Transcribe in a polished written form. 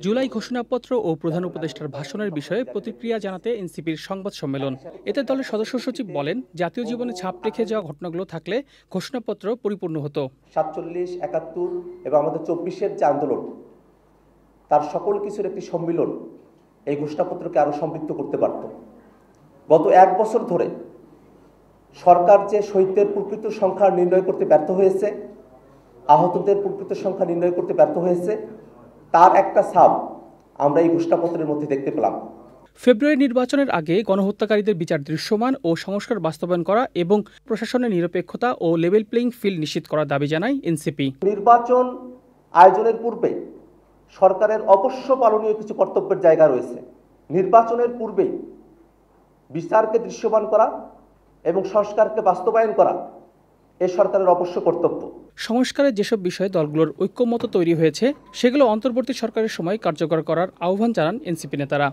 জুলাই ঘোষণাপত্র ও প্রধান উপদেষ্টার ভাষণের বিষয়ে প্রতিক্রিয়া জানাতে এনসিপির সংবাদ সম্মেলন। এতে দলের সদস্য সচিব বলেন, জাতীয় জীবনে ছাপ রেখে যাওয়া ঘটনাগুলো থাকলে ঘোষণাপত্র পরিপূর্ণ হতো। 47, 71 এবং আমাদের 24-এর যে আন্দোলন, তার সকল কিছুর একটি সম্মিলন এই ঘোষণাপত্রকে আরো সমৃদ্ধ করতে পারত। গত 1 বছর ধরে সরকার যে শহীদদের প্রকৃত সংখ্যা নির্ণয় করতে ব্যর্থ হয়েছে, আহতদের প্রকৃত সংখ্যা নির্ণয় করতে ব্যর্থ হয়েছে, তার একটা ছাপ আমরা এই ঘোষণাপত্রের মধ্যে দেখতে পেলাম। ফেব্রুয়ারি নির্বাচনের আগে গণহত্যাকারীদের বিচার দৃশ্যমান ও সংস্কার বাস্তবায়ন করা এবং প্রশাসনের নিরপেক্ষতা ও লেভেল প্লেইং ফিল্ড নিশ্চিত করার দাবি জানায় এনসিপি। নির্বাচন আয়োজনের পূর্বে সরকারের অবশ্য পালনীয় কিছু কর্তব্যের জায়গা রয়েছে। নির্বাচনের পূর্বেই বিচারকে দৃশ্যমান করা এবং সংস্কারকে বাস্তবায়ন করা এ সরকারের অবশ্য কর্তব্য। সংস্কারের যেসব বিষয়ে দলগুলোর ঐক্যমত্য তৈরি হয়েছে সেগুলো অন্তর্বর্তী সরকারের সময় কার্যকর করার আহ্বান জানান এনসিপি নেতারা।